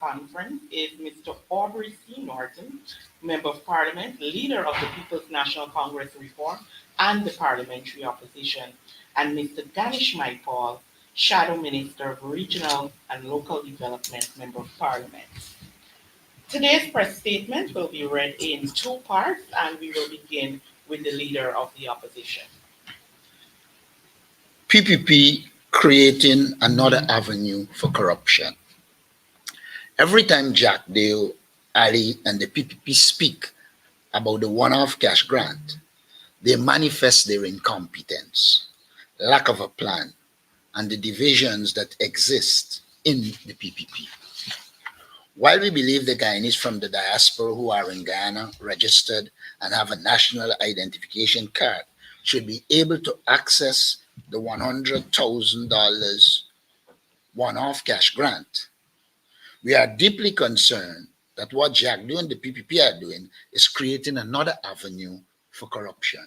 conference is Mr. Aubrey C. Norton, Member of Parliament, Leader of the People's National Congress Reform and the Parliamentary Opposition, and Mr. Danish Paul, Shadow Minister of Regional and Local Development, Member of Parliament. Today's press statement will be read in two parts, and we will begin with the Leader of the Opposition. PPP creating another avenue for corruption. Every time Jack Dale, Ali, and the PPP speak about the one-off cash grant, they manifest their incompetence, lack of a plan, and the divisions that exist in the PPP. While we believe the Guyanese from the diaspora who are in Guyana registered and have a national identification card should be able to access the $100,000 one-off cash grant, we are deeply concerned that what Jack Dew and the PPP are doing is creating another avenue for corruption.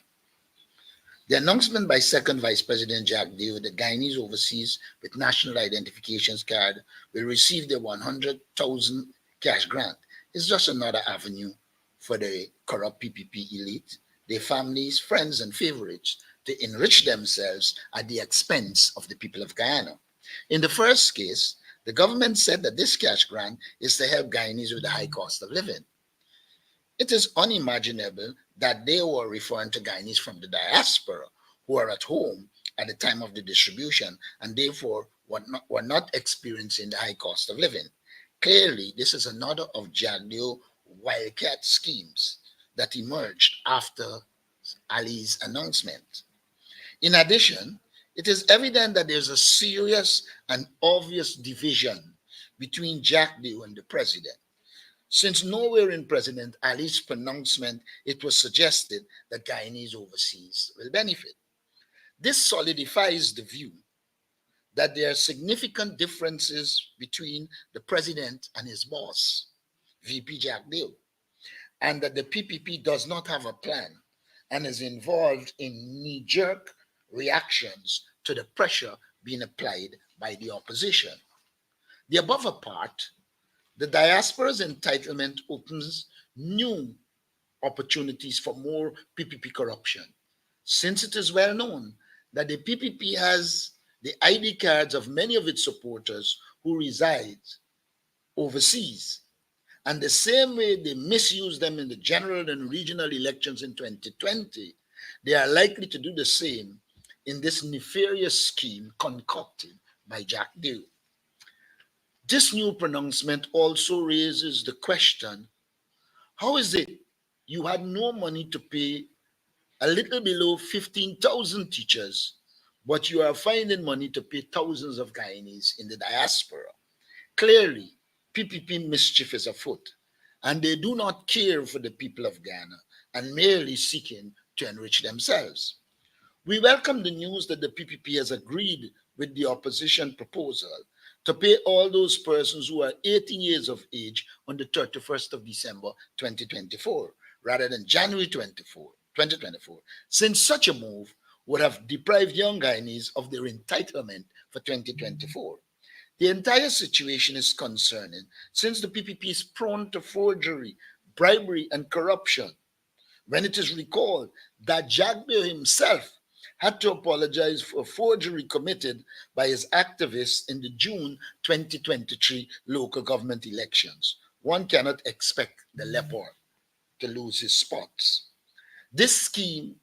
The announcement by Second Vice President Jack Dew, the Guyanese overseas with national identifications card will receive the 100,000 cash grant is just another avenue for the corrupt PPP elite, their families, friends, and favorites to enrich themselves at the expense of the people of Guyana. In the first case, the government said that this cash grant is to help Guyanese with the high cost of living. It is unimaginable that they were referring to Guyanese from the diaspora who are at home at the time of the distribution and therefore were not experiencing the high cost of living. Clearly, this is another of Jagdeo wildcat schemes that emerged after Ali's announcement. In addition, it is evident that there's a serious and obvious division between Jagdeo and the president. Since nowhere in President Ali's pronouncement it was suggested that Guyanese overseas will benefit. This solidifies the view that there are significant differences between the president and his boss, VP Jack Deal, and that the PPP does not have a plan and is involved in knee-jerk reactions to the pressure being applied by the opposition. The above apart, the diaspora's entitlement opens new opportunities for more PPP corruption, since it is well known that the PPP has the ID cards of many of its supporters who reside overseas. And the same way they misused them in the general and regional elections in 2020, they are likely to do the same in this nefarious scheme concocted by Jack Dew. This new pronouncement also raises the question, how is it you had no money to pay a little below 15,000 teachers, but you are finding money to pay thousands of Guyanese in the diaspora? Clearly, PPP mischief is afoot, and they do not care for the people of Ghana and merely seeking to enrich themselves. We welcome the news that the PPP has agreed with the opposition proposal to pay all those persons who are 18 years of age on the 31st of December 2024, rather than January 2024, since such a move would have deprived young Guyanese of their entitlement for 2024. The entire situation is concerning since the PPP is prone to forgery, bribery, and corruption. When it is recalled that Jagbe himself had to apologize for forgery committed by his activists in the June 2023 local government elections, one cannot expect the leopard to lose his spots. This scheme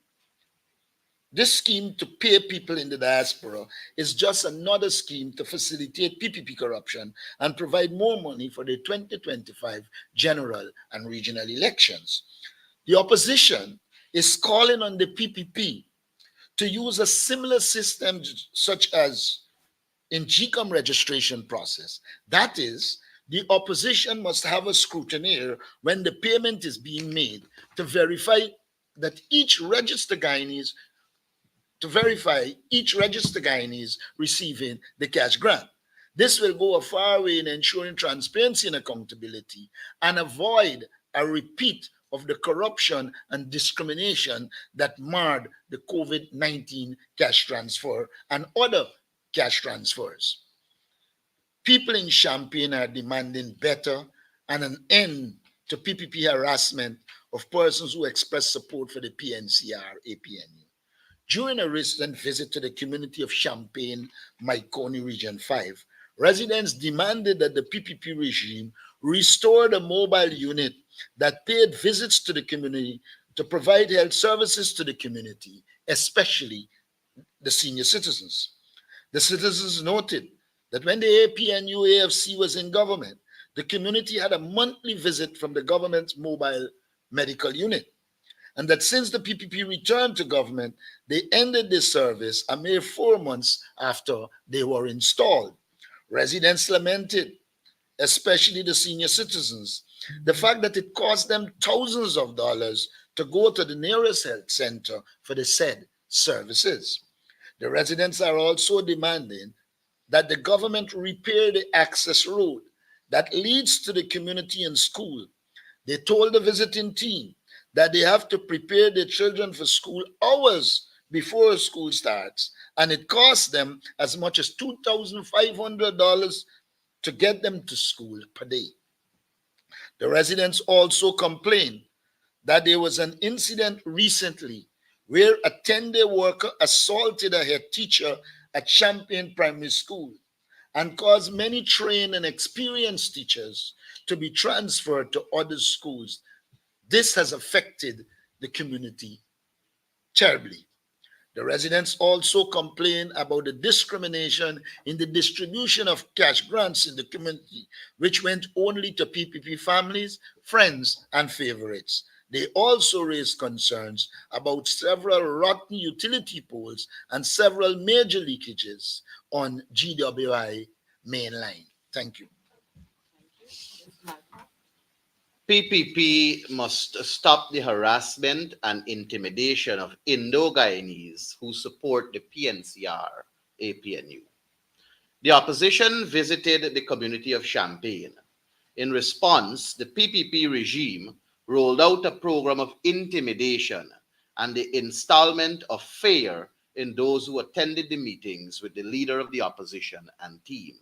to pay people in the diaspora is just another scheme to facilitate PPP corruption and provide more money for the 2025 general and regional elections. The opposition is calling on the PPP to use a similar system such as in GCOM registration process. That is, the opposition must have a scrutineer when the payment is being made to verify each registered Guyanese receiving the cash grant. This will go a far way in ensuring transparency and accountability and avoid a repeat of the corruption and discrimination that marred the COVID-19 cash transfer and other cash transfers. People in Champaign are demanding better and an end to PPP harassment of persons who express support for the PNCR APNU. During a recent visit to the community of Champaign, Myconi Region 5, residents demanded that the PPP regime restore the mobile unit that paid visits to the community to provide health services to the community, especially the senior citizens. The citizens noted that when the APNU AFC was in government, the community had a monthly visit from the government's mobile medical unit, and that since the PPP returned to government, they ended this service a mere 4 months after they were installed. Residents lamented, especially the senior citizens, the fact that it cost them thousands of dollars to go to the nearest health center for the said services. The residents are also demanding that the government repair the access road that leads to the community and school. They told the visiting team that they have to prepare their children for school hours before school starts, and it costs them as much as $2,500 to get them to school per day. The residents also complained that there was an incident recently where a 10-day worker assaulted a head teacher at Champaign Primary School and caused many trained and experienced teachers to be transferred to other schools. This has affected the community terribly. The residents also complain about the discrimination in the distribution of cash grants in the community, which went only to PPP families, friends, and favorites. They also raised concerns about several rotten utility poles and several major leakages on GWI main line. Thank you. Thank you. Mr. Michael? PPP must stop the harassment and intimidation of Indo-Guyanese who support the PNCR APNU. The opposition visited the community of Champaign. In response, the PPP regime rolled out a program of intimidation and the installment of fear in those who attended the meetings with the leader of the opposition and team.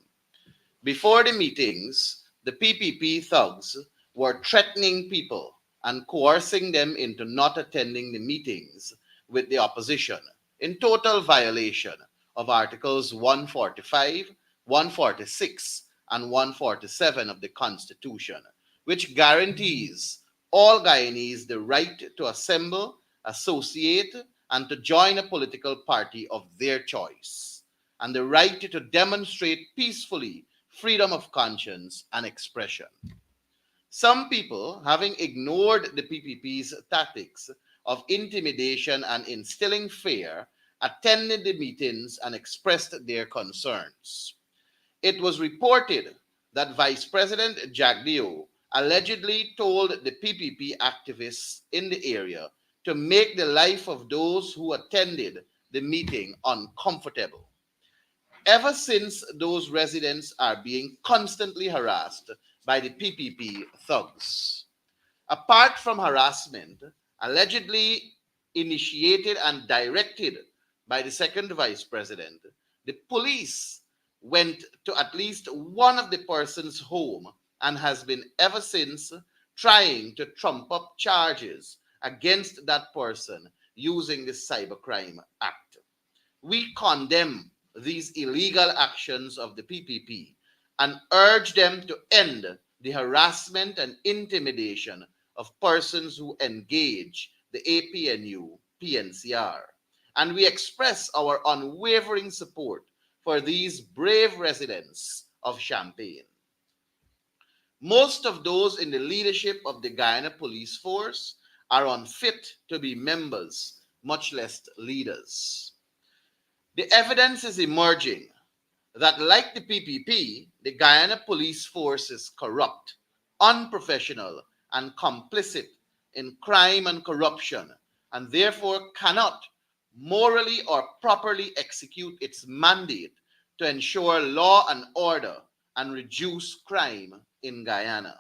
Before the meetings, the PPP thugs were threatening people and coercing them into not attending the meetings with the opposition, in total violation of Articles 145, 146, and 147 of the Constitution, which guarantees all Guyanese the right to assemble, associate, and to join a political party of their choice, and the right to demonstrate peacefully freedom of conscience and expression. Some people, having ignored the PPP's tactics of intimidation and instilling fear, attended the meetings and expressed their concerns. It was reported that Vice President Jagdeo allegedly told the PPP activists in the area to make the life of those who attended the meeting uncomfortable. Ever since, those residents are being constantly harassed by the PPP thugs. Apart from harassment allegedly initiated and directed by the second vice president, the police went to at least one of the person's home and has been ever since trying to trump up charges against that person using the Cybercrime Act. We condemn these illegal actions of the PPP and urge them to end the harassment and intimidation of persons who engage the APNU PNCR. And we express our unwavering support for these brave residents of Champaign. Most of those in the leadership of the Guyana Police Force are unfit to be members, much less leaders. The evidence is emerging that, like the PPP, the Guyana Police Force is corrupt, unprofessional, and complicit in crime and corruption, and therefore cannot morally or properly execute its mandate to ensure law and order and reduce crime in Guyana.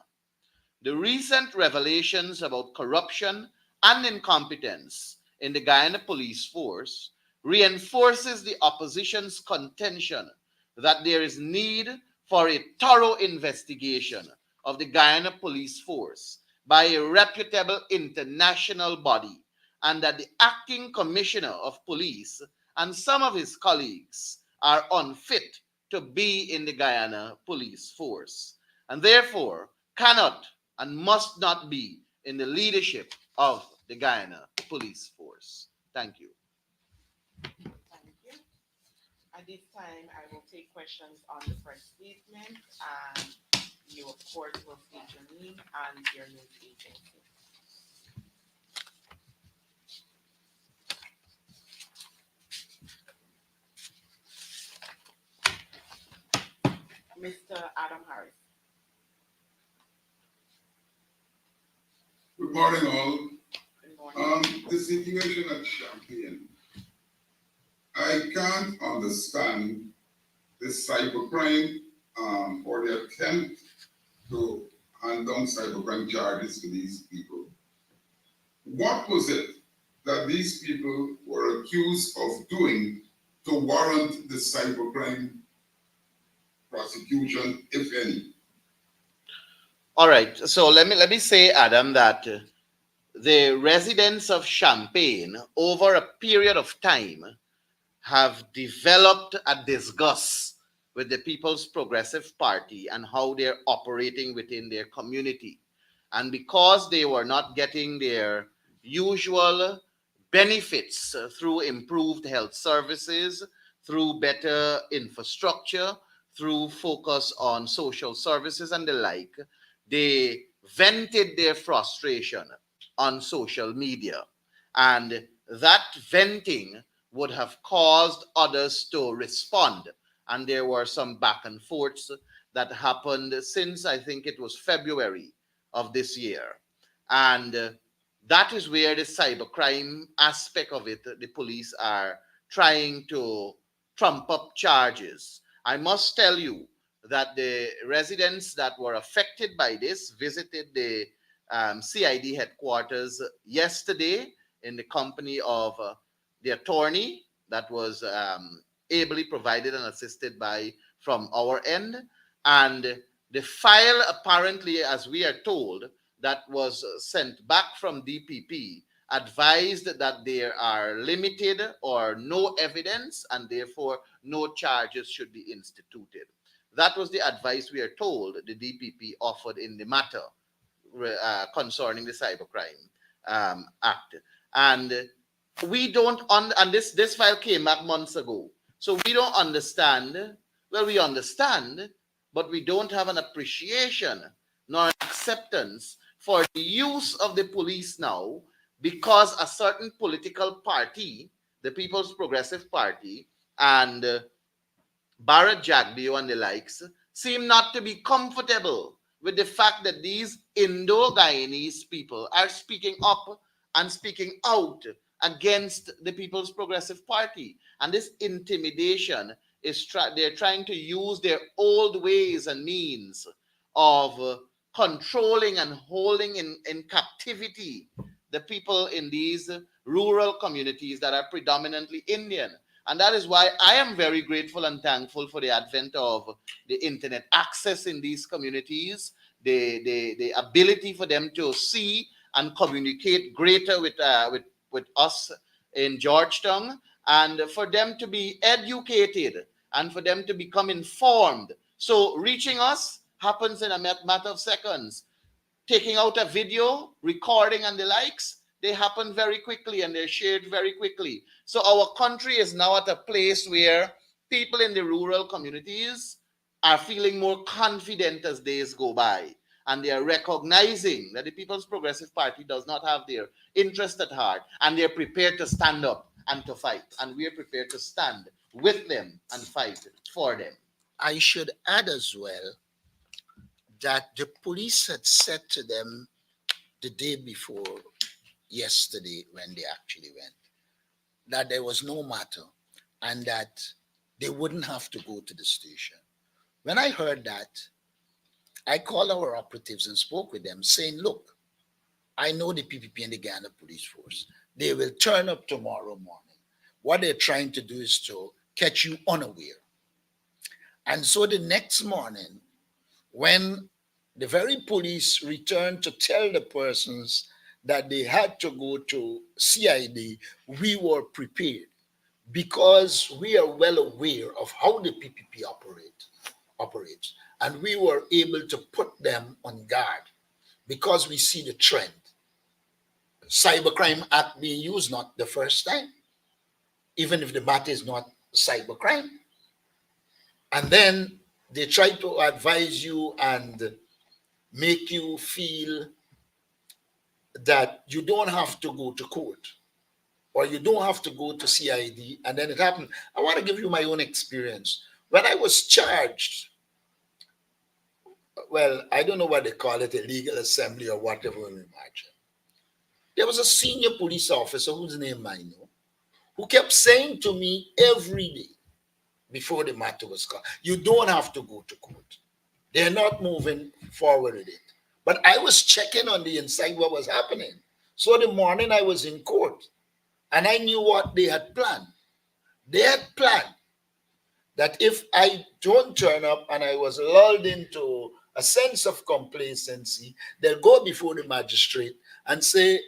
The recent revelations about corruption and incompetence in the Guyana Police Force reinforces the opposition's contention that there is need for a thorough investigation of the Guyana police force by a reputable international body, and that the acting commissioner of police and some of his colleagues are unfit to be in the Guyana police force, and therefore cannot and must not be in the leadership of the Guyana police force. Thank you. Thank you. At this time, I will take questions on the first statement, and you, of course, will state your name and your news agency. Mr. Adam Harris. Good morning, all. Good morning. The situation at Champagne, I can't understand this cybercrime or the attempt to hand down cybercrime charges to these people. What was it that these people were accused of doing to warrant the cybercrime prosecution, if any? All right. So let me say, Adam, that the residents of Champagne, over a period of time, have developed a disgust with the People's Progressive Party and how they're operating within their community. And because they were not getting their usual benefits through improved health services, through better infrastructure, through focus on social services and the like, they vented their frustration on social media. And that venting would have caused others to respond. And there were some back and forths that happened since I think it was February of this year. And that is where the cybercrime aspect of it, the police are trying to trump up charges. I must tell you that the residents that were affected by this visited the CID headquarters yesterday in the company of the attorney that was ably provided and assisted by from our end. And the file, apparently, as we are told, that was sent back from DPP advised that there are limited or no evidence and therefore no charges should be instituted. That was the advice we are told the DPP offered in the matter concerning the Cybercrime Act. And we don't, and this file came back months ago. So we don't understand. Well, we understand, but we don't have an appreciation nor an acceptance for the use of the police now because a certain political party, the People's Progressive Party, and Barrett Jagbio and the likes, seem not to be comfortable with the fact that these Indo-Guyanese people are speaking up and speaking out against the People's Progressive Party. And this intimidation is they're trying to use their old ways and means of controlling and holding in captivity the people in these rural communities that are predominantly Indian. And that is why I am very grateful and thankful for the advent of the internet access in these communities, the ability for them to see and communicate greater with us in Georgetown, and for them to be educated and for them to become informed. So reaching us happens in a matter of seconds. Taking out a video, recording and the likes, they happen very quickly and they're shared very quickly. So our country is now at a place where people in the rural communities are feeling more confident as days go by. And they are recognizing that the People's Progressive Party does not have their interest at heart. And they're prepared to stand up and to fight. And we're prepared to stand with them and fight for them. I should add as well that the police had said to them the day before yesterday when they actually went that there was no matter and that they wouldn't have to go to the station. When I heard that, I called our operatives and spoke with them saying, look, I know the PPP and the Ghana police force. They will turn up tomorrow morning. What they're trying to do is to catch you unaware. And so the next morning, when the very police returned to tell the persons that they had to go to CID, we were prepared because we are well aware of how the PPP operates, and we were able to put them on guard because we see the trend. Cybercrime Act being used not the first time, even if the matter is not cybercrime. And then they try to advise you and make you feel that you don't have to go to court or you don't have to go to CID, and then it happened. I want to give you my own experience. When I was charged, well, I don't know what they call it, a legal assembly or whatever we imagine. There was a senior police officer whose name I know, who kept saying to me every day before the matter was called, you don't have to go to court. They're not moving forward with it. But I was checking on the inside what was happening. So the morning I was in court, and I knew what they had planned. They had planned that if I don't turn up and I was lulled into a sense of complacency, they'll go before the magistrate and say,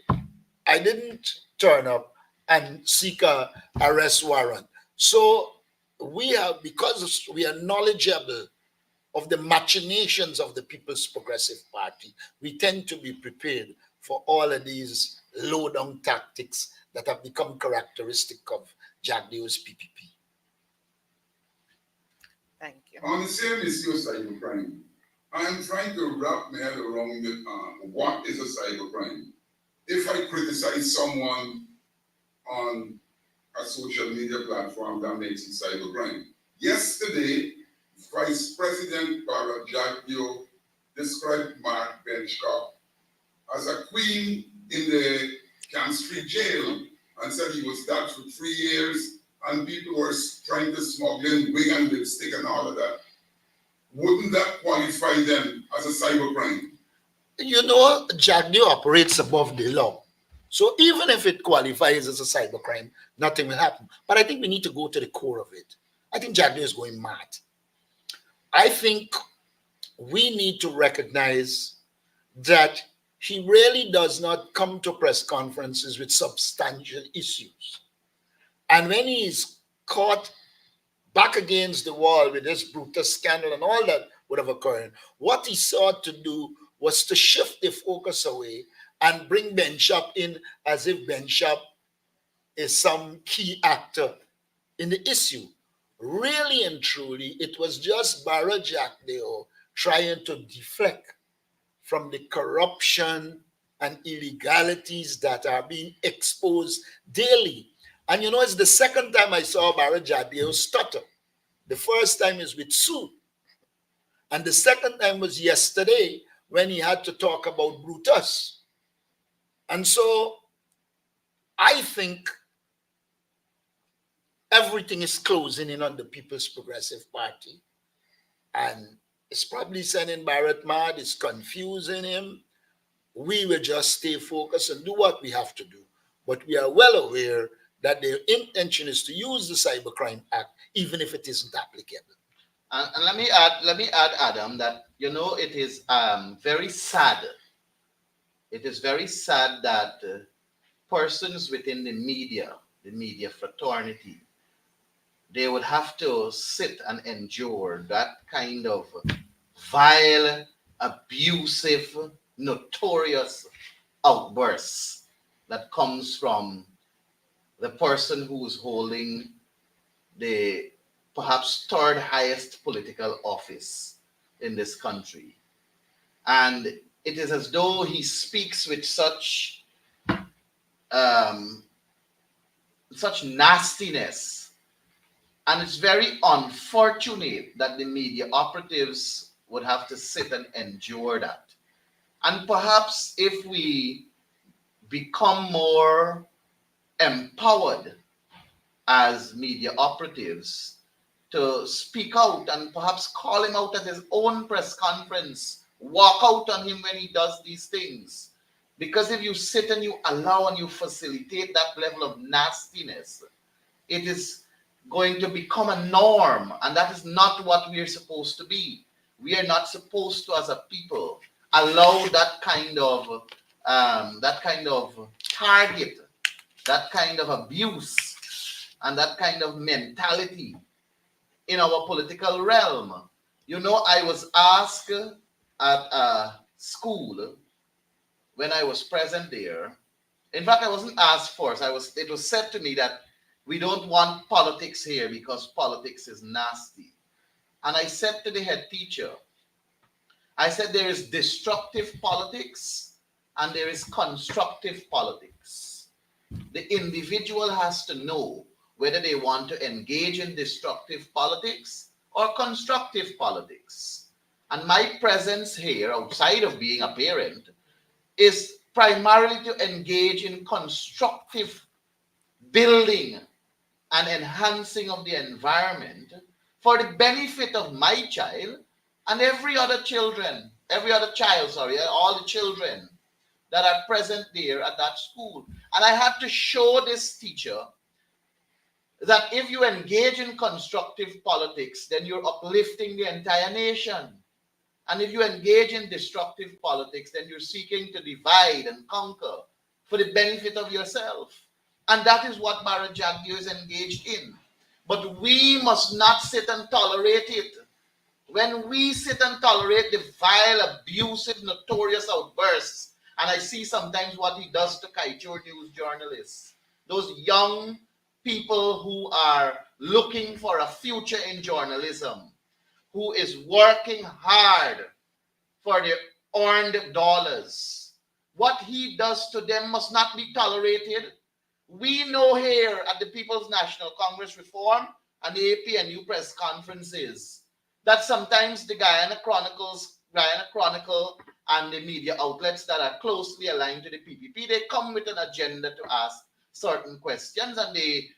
I didn't turn up, and seek a arrest warrant. So we have, because we are knowledgeable of the machinations of the People's Progressive Party, we tend to be prepared for all of these low-down tactics that have become characteristic of Jack Deo's PPP. Thank you. On the same issue of cybercrime, I'm trying to wrap my head around what is a cybercrime. If I criticize someone on a social media platform, that makes it cybercrime. Yesterday, Vice President Barra Jagdeo described Mark Benchcock as a queen in the Camp Street jail and said he was that for 3 years and people were trying to smuggle in wig and lipstick and all of that. Wouldn't that qualify them as a cybercrime? You know, Jagdeo operates above the law. So even if it qualifies as a cybercrime, nothing will happen. But I think we need to go to the core of it. I think Jagdeo is going mad. I think we need to recognize that he really does not come to press conferences with substantial issues. And when he is caught back against the wall with this Brutus scandal and all that would have occurred, what he sought to do was to shift the focus away and bring Ben Shop in as if Ben Shop is some key actor in the issue. Really and truly, it was just Barra Jagdeo trying to deflect from the corruption and illegalities that are being exposed daily. And you know, it's the second time I saw Barra Jagdeo stutter. The first time is with Sue. And the second time was yesterday when he had to talk about Brutus. And so I think everything is closing in on the People's Progressive Party. And it's probably sending Barrett mad, it's confusing him. We will just stay focused and do what we have to do. But we are well aware that their intention is to use the Cybercrime Act, even if it isn't applicable. And let me add, Adam, that you know it is very sad. It is very sad that persons within the media fraternity, they would have to sit and endure that kind of vile, abusive, notorious outbursts that comes from the person who is holding the perhaps third highest political office in this country. And it is as though he speaks with such nastiness. And it's very unfortunate that the media operatives would have to sit and endure that. And perhaps if we become more empowered as media operatives to speak out and perhaps call him out at his own press conference, walk out on him when he does these things. Because if you sit and you allow and you facilitate that level of nastiness, it is going to become a norm, and that is not what we are supposed to be. We are not supposed to, as a people, allow that kind of target, that kind of abuse, and that kind of mentality in our political realm. You know, I was asked at a school when I was present there. In fact, I wasn't asked first. It was said to me that we don't want politics here because politics is nasty. And I said to the head teacher, I said there is destructive politics and there is constructive politics. The individual has to know whether they want to engage in destructive politics or constructive politics. And my presence here, outside of being a parent, is primarily to engage in constructive building and enhancing of the environment for the benefit of my child and every other child, all the children that are present there at that school. And I had to show this teacher that if you engage in constructive politics, then you're uplifting the entire nation. And if you engage in destructive politics, then you're seeking to divide and conquer for the benefit of yourself. And that is what Barra Jagdeo is engaged in. But we must not sit and tolerate it. When we sit and tolerate the vile, abusive, notorious outbursts, and I see sometimes what he does to Kaichur news journalists, those young people who are looking for a future in journalism, who is working hard for the earned dollars. What he does to them must not be tolerated. We know here at the People's National Congress Reform and the APNU press conferences that sometimes the Guyana Chronicle and the media outlets that are closely aligned to the PPP, they come with an agenda to ask certain questions, and they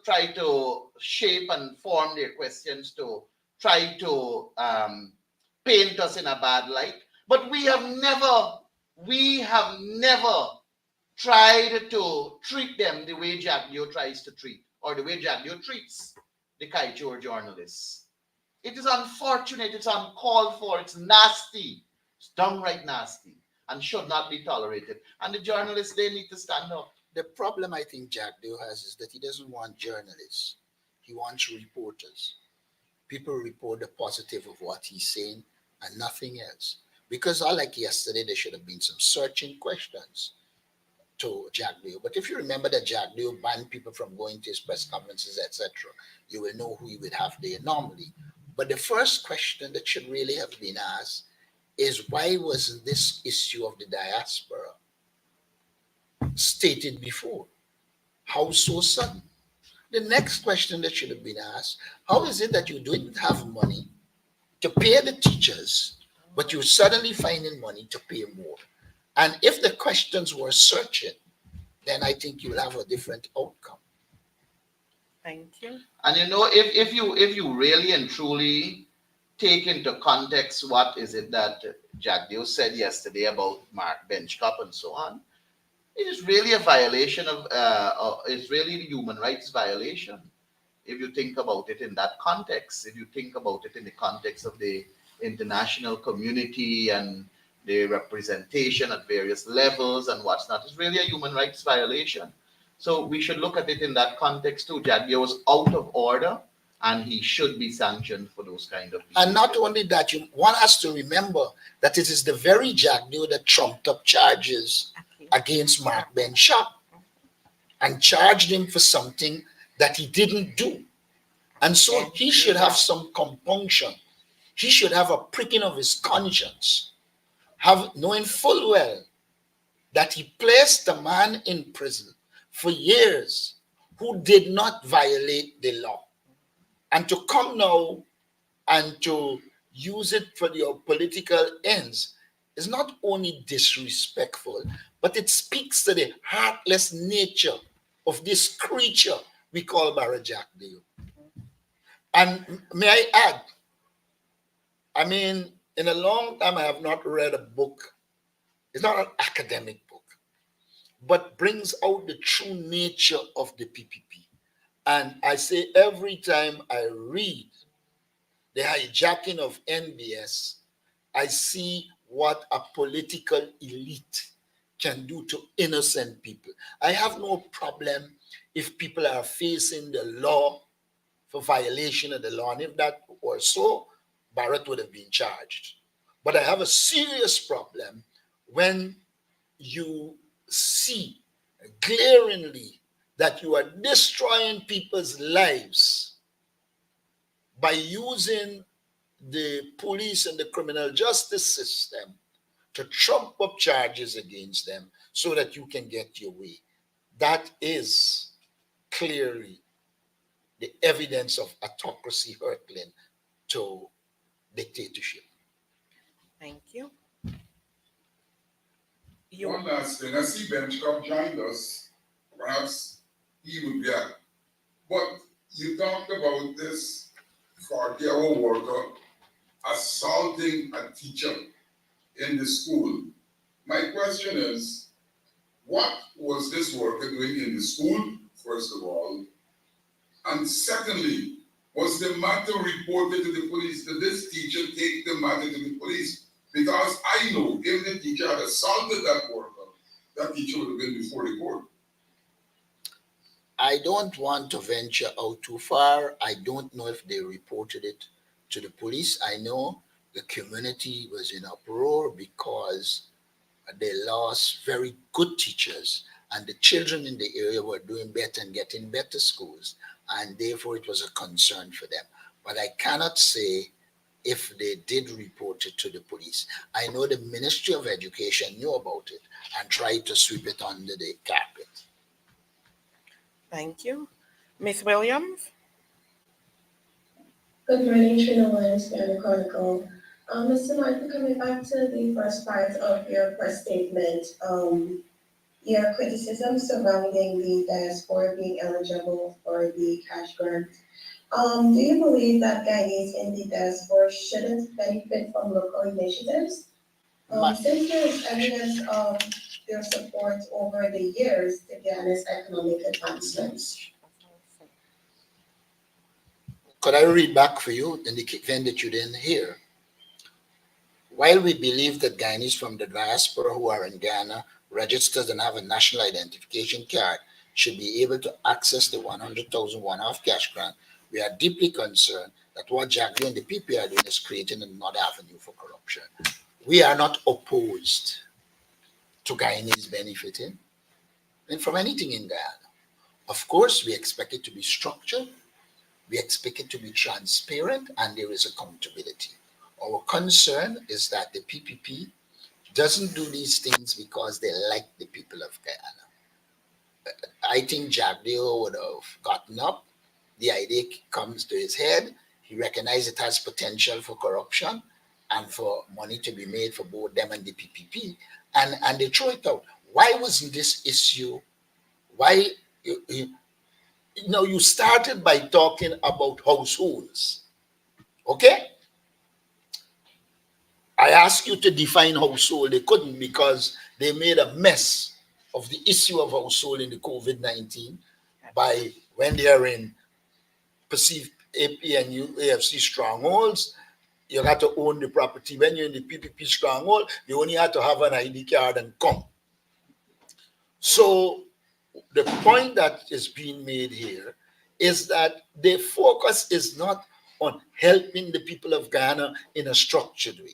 try to shape and form their questions to try to paint us in a bad light. But we have never tried to treat them the way Jagdeo tries to treat, or the way Jagdeo treats the Kaichur journalists. It is unfortunate, it's uncalled for, it's nasty, it's downright nasty, and should not be tolerated. And the journalists, they need to stand up. The problem I think Jagdeo has is that he doesn't want journalists. He wants reporters. People report the positive of what he's saying and nothing else. Because unlike yesterday, there should have been some searching questions to Jagdeo. But if you remember that Jagdeo banned people from going to his press conferences, etc., you will know who he would have there normally. But the first question that should really have been asked is, why wasn't this issue of the diaspora stated before? How so sudden? The next question that should have been asked, how is it that you didn't have money to pay the teachers, but you're suddenly finding money to pay more? And if the questions were searching, then I think you'll have a different outcome. Thank you. And you know, if you really and truly take into context what is it that Jagdeo said yesterday about Mark Benchcup and so on, it is really a violation of, it's really a human rights violation. If you think about it in that context, if you think about it in the context of the international community and the representation at various levels and what's not, it's really a human rights violation. So we should look at it in that context too. Jagdeo was out of order and he should be sanctioned for those kind of behavior. And not only that, one has to remember that it is the very Jagdeo that trumped up charges against Mark Benchcup and charged him for something that he didn't do. And so he should have some compunction. He should have a pricking of his conscience, knowing full well that he placed a man in prison for years who did not violate the law. And to come now and to use it for your political ends is not only disrespectful, but it speaks to the heartless nature of this creature we call Barra Jagdeo. And may I add, I mean, in a long time I have not read a book. It's not an academic book, but brings out the true nature of the PPP. And I say every time I read the hijacking of NBS, I see what a political elite can do to innocent people. I have no problem if people are facing the law for violation of the law. And if that were so, Barrett would have been charged. But I have a serious problem when you see glaringly that you are destroying people's lives by using the police and the criminal justice system to trump up charges against them so that you can get your way. That is clearly the evidence of autocracy hurtling to dictatorship. Thank you. One last thing, I see Benchcom joined us. Perhaps he would be at. But you talked about this 40-hour worker assaulting a teacher in the school. My question is, what was this worker doing in the school, first of all? And secondly, was the matter reported to the police? Did this teacher take the matter to the police? Because I know if the teacher had assaulted that worker, that teacher would have been before the court. I don't want to venture out too far. I don't know if they reported it to the police. I know the community was in uproar because they lost very good teachers, and the children in the area were doing better and getting better schools, and therefore it was a concern for them. But I cannot say if they did report it to the police. I know the Ministry of Education knew about it and tried to sweep it under the carpet. Thank you. Ms. Williams? Good morning, Trina Williams, Family Chronicle. Mr. Martin, coming back to the first part of your press statement, your criticism surrounding the diaspora being eligible for the cash grant. Do you believe that Guyanese in the diaspora shouldn't benefit from local initiatives? Since there is evidence of their support over the years to Guyana's economic advancements. Could I read back for you in the event that you didn't hear? While we believe that Guyanese from the diaspora who are in Ghana, registered and have a national identification card, should be able to access the 100,000 one-off cash grant, we are deeply concerned that what Jackie and the PP are doing is creating another avenue for corruption. We are not opposed to Guyanese benefiting from anything in Guyana. Of course, we expect it to be structured, we expect it to be transparent, and there is accountability. Our concern is that the PPP doesn't do these things because they like the people of Guyana. I think Jack Dale would have gotten up, the idea comes to his head, he recognizes it has potential for corruption and for money to be made for both them and the PPP, and they throw it out. Why wasn't this issue? Why, you started by talking about households, okay? I asked you to define household. They couldn't because they made a mess of the issue of household in the COVID-19 by when they are in perceived APNU, AFC strongholds, you have to own the property. When you're in the PPP stronghold, you only have to have an ID card and come. So the point that is being made here is that the focus is not on helping the people of Ghana in a structured way.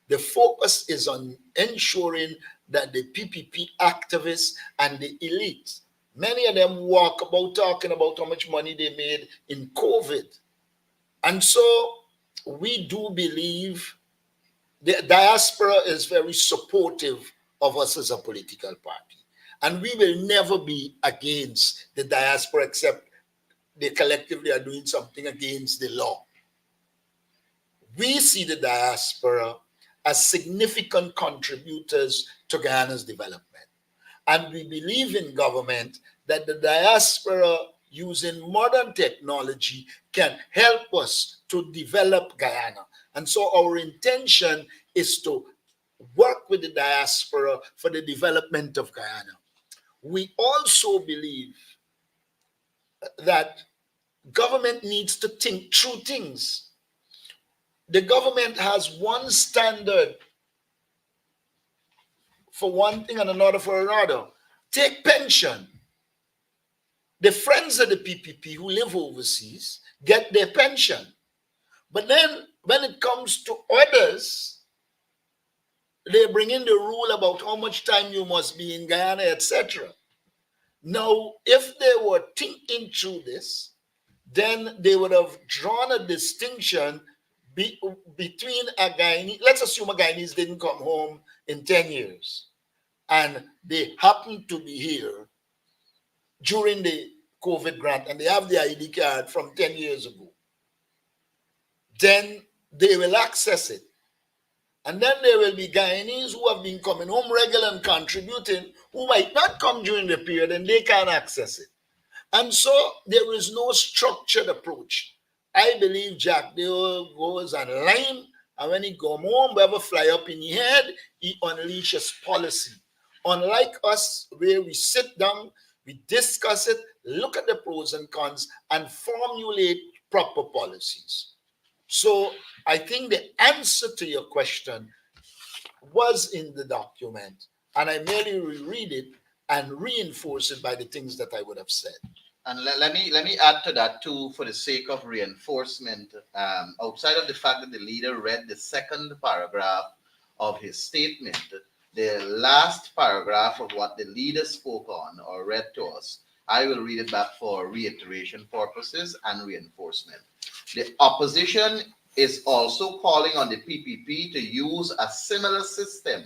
The focus is on ensuring that the PPP activists and the elites, many of them walk about talking about how much money they made in COVID. And so we do believe the diaspora is very supportive of us as a political party. And we will never be against the diaspora except they collectively are doing something against the law. We see the diaspora as significant contributors to Guyana's development. And we believe in government that the diaspora using modern technology can help us to develop Guyana. And so our intention is to work with the diaspora for the development of Guyana. We also believe that government needs to think through things. The government has one standard for one thing and another for another. Take pension. The friends of the PPP who live overseas get their pension. But then when it comes to others, they bring in the rule about how much time you must be in Guyana, etc. Now, if they were thinking through this, then they would have drawn a distinction between a Guyanese. Let's assume a Guyanese didn't come home in 10 years and they happen to be here during the COVID grant and they have the ID card from 10 years ago. Then they will access it. And then there will be Guyanese who have been coming home regular and contributing who might not come during the period and they can't access it. And so there is no structured approach. I believe Jack Dale goes and line, and when he come home, wherever fly up in his head, he unleashes policy. Unlike us, where we sit down, we discuss it, look at the pros and cons, and formulate proper policies. So I think the answer to your question was in the document, and I merely reread it and reinforce it by the things that I would have said. And let me add to that too, for the sake of reinforcement. Outside of the fact that the leader read the second paragraph of his statement, the last paragraph of what the leader spoke on or read to us, I will read it back for reiteration purposes and reinforcement. The opposition is also calling on the PPP to use a similar system,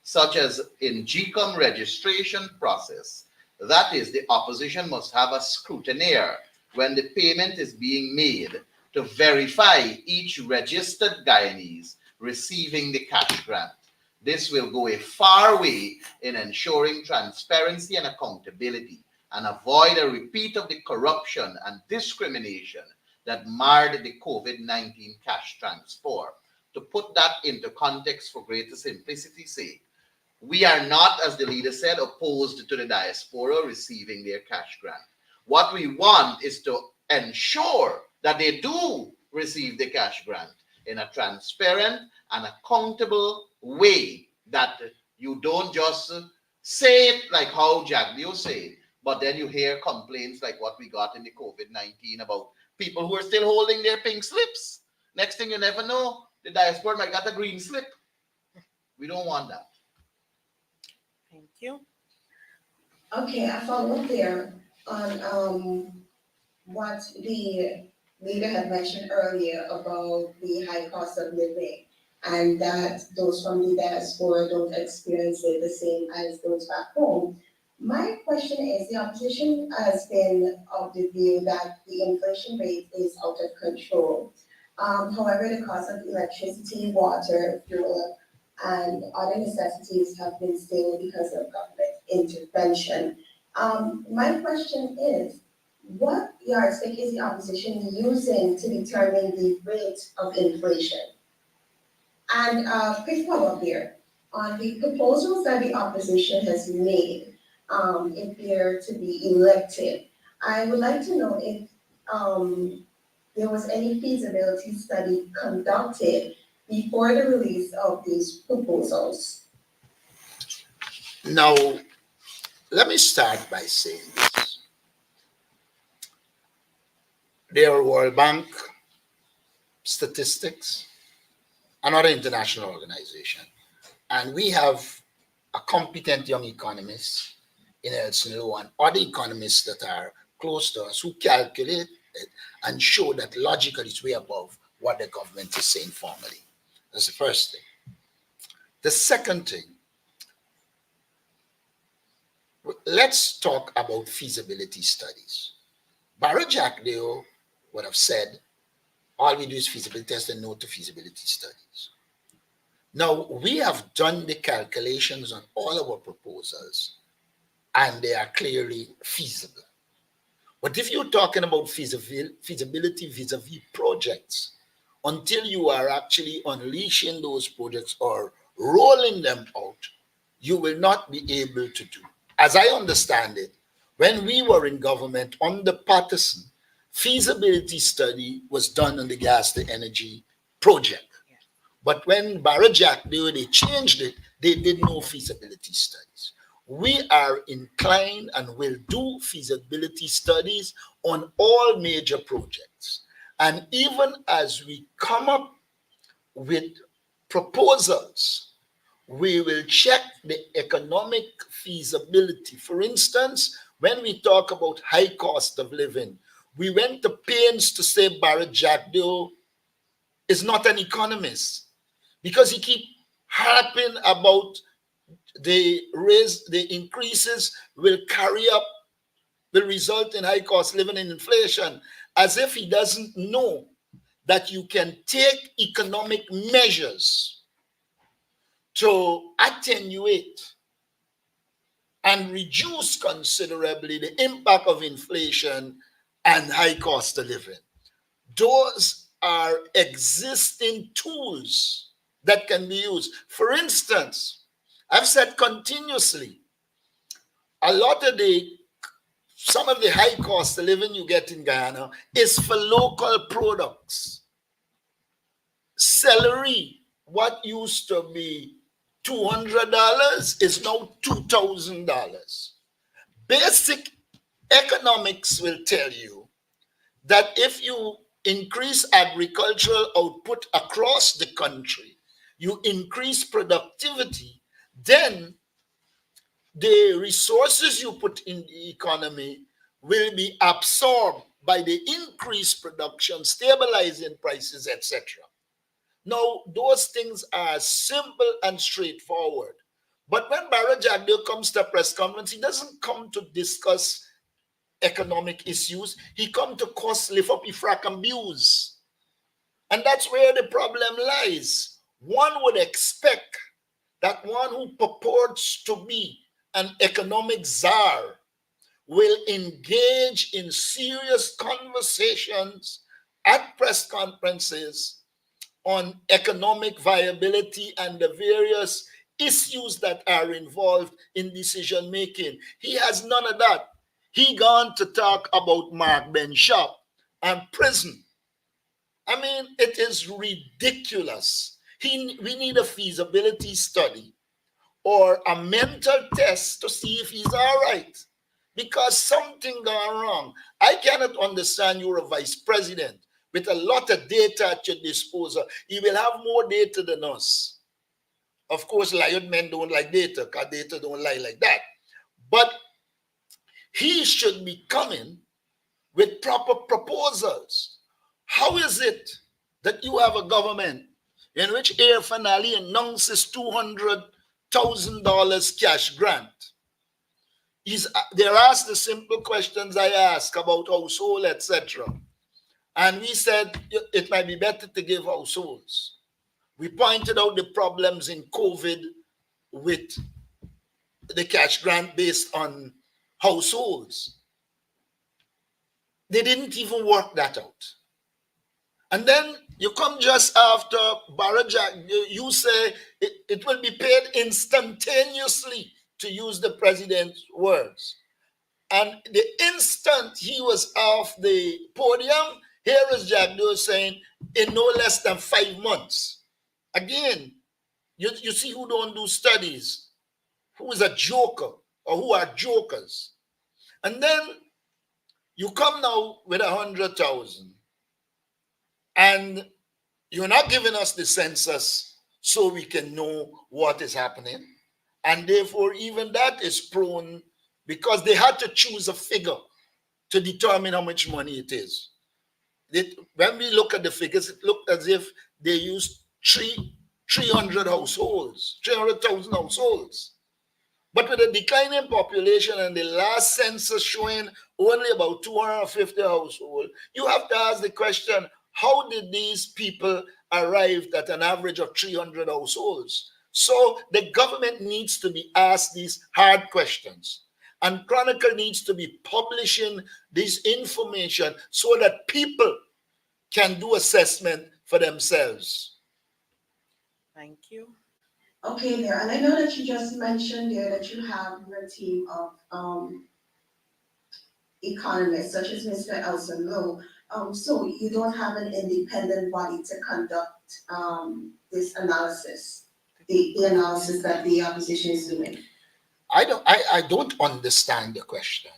such as in GCOM registration process. That is, the opposition must have a scrutineer when the payment is being made to verify each registered Guyanese receiving the cash grant. This will go a far way in ensuring transparency and accountability and avoid a repeat of the corruption and discrimination that marred the COVID-19 cash transfer. To put that into context for greater simplicity's sake, we are not, as the leader said, opposed to the diaspora receiving their cash grant. What we want is to ensure that they do receive the cash grant in a transparent and accountable way, that you don't just say it like how Jagdio said, but then you hear complaints like what we got in the COVID-19 about people who are still holding their pink slips. Next thing you never know, the diaspora might got a green slip. We don't want that. Thank you. Okay, I follow up there on what the leader had mentioned earlier about the high cost of living and that those from the diaspora don't experience it the same as those back home. My question is, the opposition has been of the view that the inflation rate is out of control. However, the cost of electricity, water, fuel, and other necessities have been stable because of government intervention. My question is, what yardstick is the opposition using to determine the rate of inflation? And quick follow-up here on the proposals that the opposition has made, if they're to be elected. I would like to know if there was any feasibility study conducted before the release of these proposals. Now, let me start by saying this. There are World Bank statistics, another international organization, and we have a competent young economist in Elson Low and other economists that are close to us who calculate it and show that logically it's way above what the government is saying formally. That's the first thing. The second thing, let's talk about feasibility studies. Barra Jackdale would have said, all we do is feasibility test and no to feasibility studies. Now, we have done the calculations on all our proposals, and they are clearly feasible. But if you're talking about feasibility vis-a-vis projects, until you are actually unleashing those projects or rolling them out, you will not be able to do. As I understand it, When we were in government under Patterson, feasibility study was done on the gas to energy project. But when Barajak they changed it, they did no feasibility studies. We are inclined and will do feasibility studies on all major projects. And even as we come up with proposals, we will check the economic feasibility. For instance, when we talk about high cost of living, we went to pains to say Barrett Jagdeo is not an economist because he keep harping about the increases will will result in high cost living and inflation, as if he doesn't know that you can take economic measures to attenuate and reduce considerably the impact of inflation and high cost of living. Those are existing tools that can be used. For instance, I've said continuously, a lot of some of the high cost of living you get in Guyana is for local products. Celery, what used to be $200 is now $2,000. Basic economics will tell you that if you increase agricultural output across the country, you increase productivity, then the resources you put in the economy will be absorbed by the increased production, stabilizing prices, etc. Now, those things are simple and straightforward. But when Barra Jagdeo comes to a press conference, he doesn't come to discuss economic issues. He come to cause lift up, ifrak, and abuse. And that's where the problem lies. One would expect that one who purports to be an economic czar will engage in serious conversations at press conferences on economic viability and the various issues that are involved in decision making. He has none of that. He gone to talk about Mark Ben Shop and prison. I mean, it is ridiculous. We need a feasibility study or a mental test to see if he's all right, because something gone wrong. I cannot understand you're a vice president with a lot of data at your disposal. He will have more data than us. Of course, lion men don't like data because data don't lie like that. But he should be coming with proper proposals. How is it that you have a government in which Air Finale announces $200,000 cash grant? They're asked the simple questions I ask about household, etc. And we said it might be better to give households. We pointed out the problems in COVID with the cash grant based on households. They didn't even work that out. And then you come just after Barajak, you say it will be paid instantaneously, to use the president's words. And the instant he was off the podium, here is Jagdo saying in no less than 5 months. Again, you see who don't do studies, who is a joker or who are jokers. And then you come now with 100,000 and you're not giving us the census so we can know what is happening. And therefore, even that is prone, because they had to choose a figure to determine how much money it is. When we look at the figures, it looked as if they used 300 households, 300,000 households. But with a declining population and the last census showing only about 250 households, you have to ask the question, how did these people arrive at an average of 300 households? So the government needs to be asked these hard questions. And Chronicle needs to be publishing this information so that people can do assessment for themselves. Thank you. Okay, there, and I know that you just mentioned there that you have your team of economists such as Mr. Elson Lowe. So you don't have an independent body to conduct this analysis, the analysis that the opposition is doing. I don't understand the question,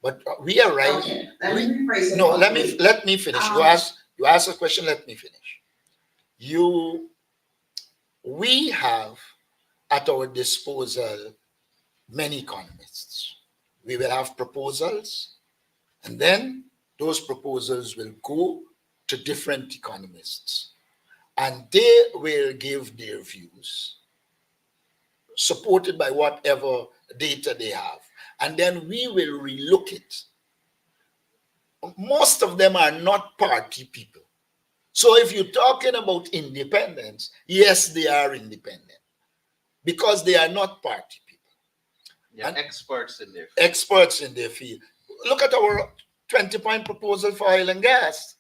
but we are right. Okay, let me rephrase it. No, properly. let me finish. You ask a question, let me finish. We have at our disposal many economists. We will have proposals, and then those proposals will go to different economists, and they will give their views, supported by whatever data they have. And then we will relook it. Most of them are not party people. So if you're talking about independence, yes, they are independent because they are not party people. Yeah, and experts in their field. Experts in their field. Look at our 20-point proposal for oil and gas.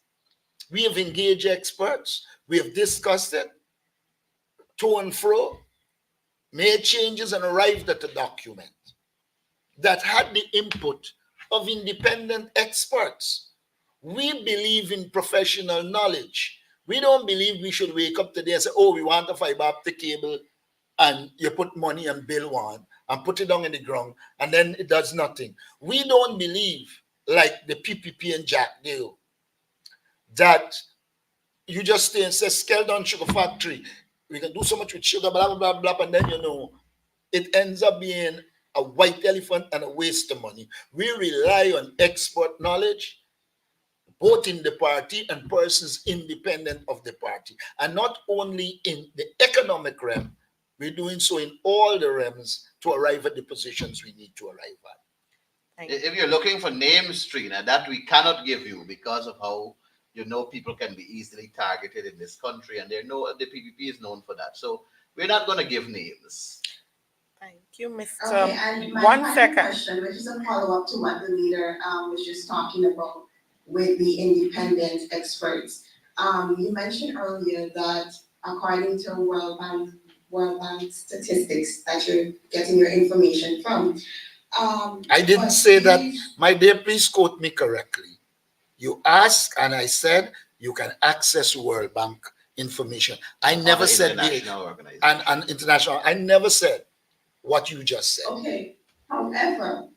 We have engaged experts. We have discussed it to and fro, made changes, and arrived at a document that had the input of independent experts. We believe in professional knowledge. We don't believe we should wake up today and say, oh, we want a fiber optic cable, and you put money and bill one and put it down in the ground, and then it does nothing. We don't believe, like the PPP and Jack deal, that you just stay and say, scale down sugar factory. We can do so much with sugar, blah, blah, blah, blah, and then, it ends up being a white elephant and a waste of money. We rely on expert knowledge, both in the party and persons independent of the party. And not only in the economic realm, we're doing so in all the realms to arrive at the positions we need to arrive at. If you're looking for names, Trina, that we cannot give you because of how people can be easily targeted in this country, and the PPP is known for that. So we're not going to give names. Thank you, Mr. Okay, and my One final second. question, which is a follow-up to what the leader was just talking about with the independent experts. You mentioned earlier that according to World Bank statistics that you're getting your information from. I didn't say that. My dear, please quote me correctly. You asked, and I said you can access World Bank information. I never said international organization. And international. I never said what you just said. Okay. However,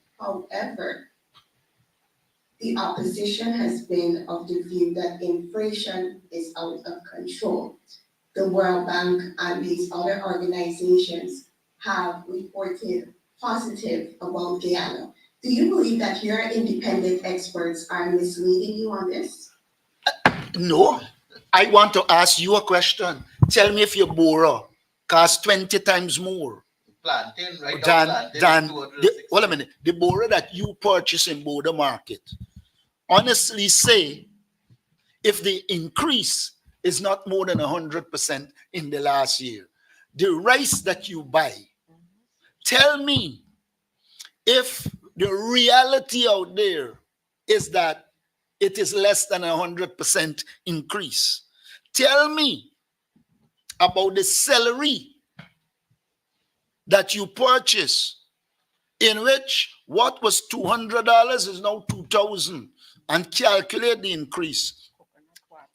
the opposition has been of the view that inflation is out of control. The World Bank and these other organizations have reported positive about Guyana. Do you believe that your independent experts are misleading you on this? No. I want to ask you a question. Tell me if your Bora costs 20 times more Plantain, right? than wait a minute, the Bora that you purchase in Border Market. Honestly say, if the increase is not more than 100% in the last year, the rice that you buy, tell me if the reality out there is that it is less than 100% increase. Tell me about the celery that you purchase, in which what was $200 is now $2,000, and calculate the increase.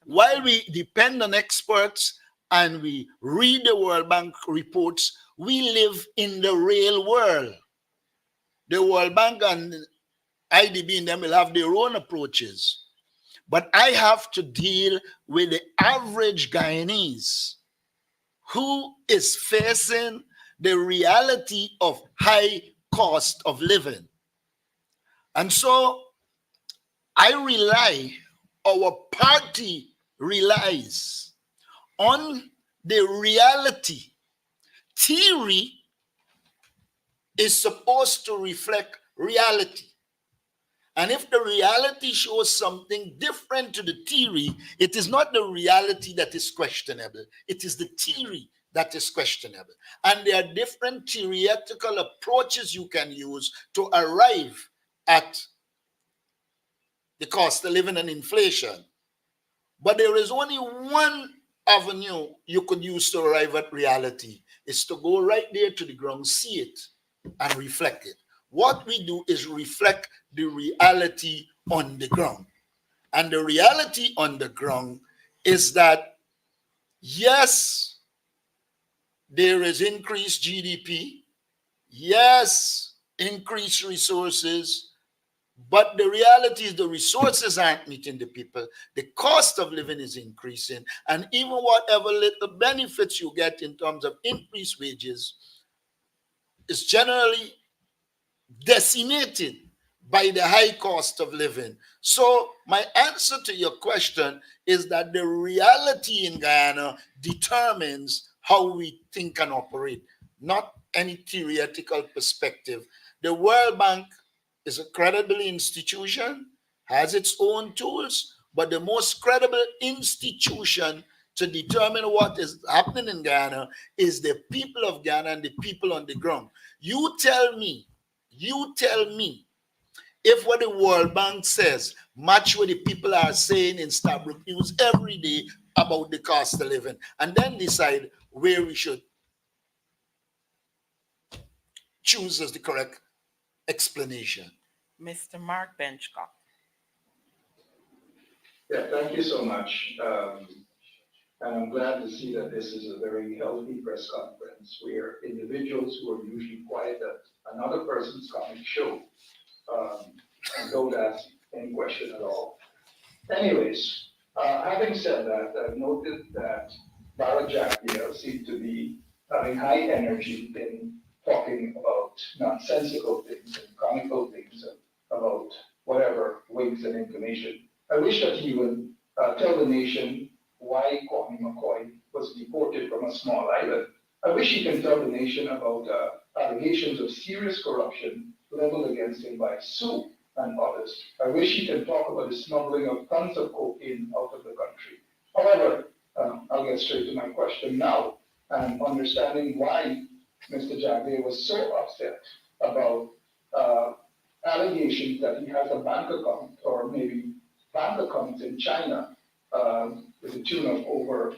While we depend on experts and we read the World Bank reports, we live in the real world. The World Bank and IDB and them will have their own approaches. But I have to deal with the average Guyanese who is facing the reality of high cost of living. And so our party relies on the reality. Theory is supposed to reflect reality. And if the reality shows something different to the theory, it is not the reality that is questionable. It is the theory that is questionable. And there are different theoretical approaches you can use to arrive at the cost of living and inflation. But there is only one avenue you could use to arrive at reality, is to go right there to the ground, see it, and reflect it. What we do is reflect the reality on the ground. And the reality on the ground is that, yes, there is increased GDP, yes, increased resources, but the reality is the resources aren't meeting the people. The cost of living is increasing. And even whatever little benefits you get in terms of increased wages is generally decimated by the high cost of living. So my answer to your question is that the reality in Guyana determines how we think and operate, not any theoretical perspective. The World Bank is a credible institution, has its own tools, but the most credible institution to determine what is happening in Guyana is the people of Guyana and the people on the ground. You tell me if what the World Bank says match what the people are saying in Stabrook News every day about the cost of living, and then decide where we should choose as the correct explanation. Mr. Mark Benchcock. Yeah, thank you so much. And I'm glad to see that this is a very healthy press conference where individuals who are usually quiet at another person's comic show and don't ask any question at all. Anyways, having said that, I've noted that Bara Jack here seemed to be having high energy in talking about nonsensical things and comical things about whatever wigs and information. I wish that he would tell the nation why Kwame McCoy was deported from a small island. I wish he can tell the nation about allegations of serious corruption leveled against him by Sue and others. I wish he can talk about the smuggling of tons of cocaine out of the country. However, I'll get straight to my question now, and understanding why Mr. Jagde was so upset about allegations that he has a bank account or maybe bank accounts in China to the tune of over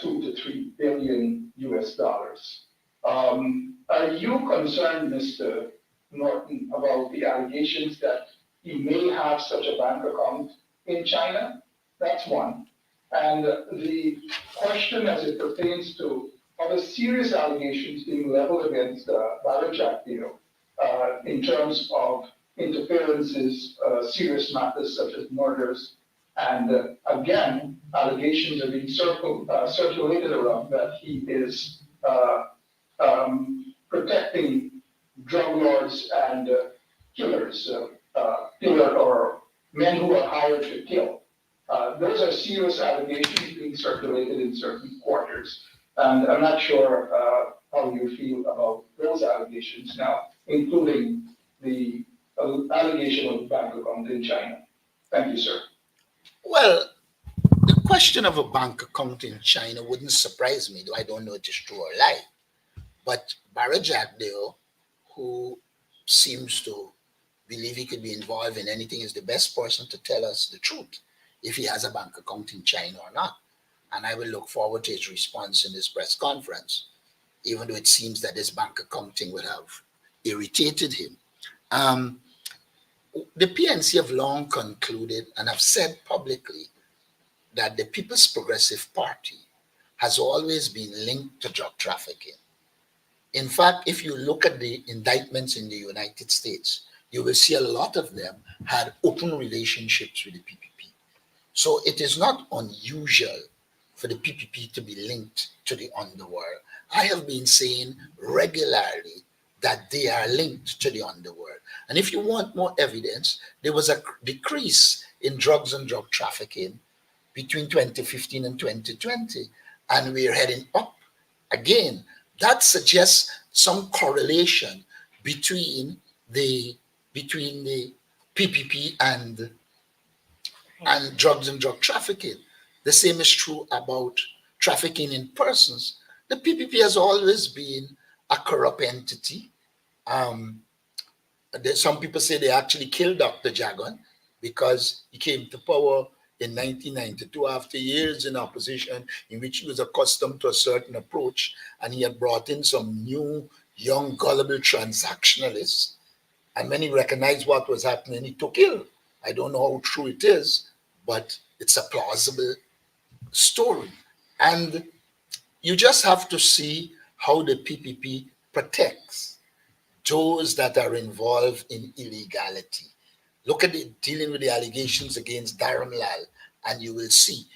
2 to 3 billion US dollars. Are you concerned, Mr. Norton, about the allegations that he may have such a bank account in China? That's one. And the question as it pertains to other serious allegations being leveled against Barajak, in terms of interferences, serious matters such as murders, and again, allegations are being circulated around that he is protecting drug lords and killers, killer or men who are hired to kill. Those are serious allegations being circulated in certain quarters, and I'm not sure how you feel about those allegations now, including the allegation of bank account in China. Thank you, sir. Well, the question of a bank account in China wouldn't surprise me, though I don't know if it's true or lie. But Barajak Deo, who seems to believe he could be involved in anything, is the best person to tell us the truth, if he has a bank account in China or not. And I will look forward to his response in this press conference, even though it seems that this bank accounting would have irritated him. The PNC have long concluded and have said publicly that the People's Progressive Party has always been linked to drug trafficking. In fact, if you look at the indictments in the United States, you will see a lot of them had open relationships with the PPP. So it is not unusual for the PPP to be linked to the underworld. I have been saying regularly that they are linked to the underworld. And if you want more evidence, there was a decrease in drugs and drug trafficking between 2015 and 2020, and we're heading up again. That suggests some correlation between the PPP and drugs and drug trafficking. The same is true about trafficking in persons. The PPP has always been a corrupt entity. Some people say they actually killed Dr. Jagan because he came to power in 1992 after years in opposition in which he was accustomed to a certain approach, and he had brought in some new, young, gullible transactionalists And when he recognized what was happening, he took ill. I don't know how true it is, but it's a plausible story. And you just have to see how the PPP protects those that are involved in illegality. Look at it dealing with the allegations against Dharam Lal, and you will see.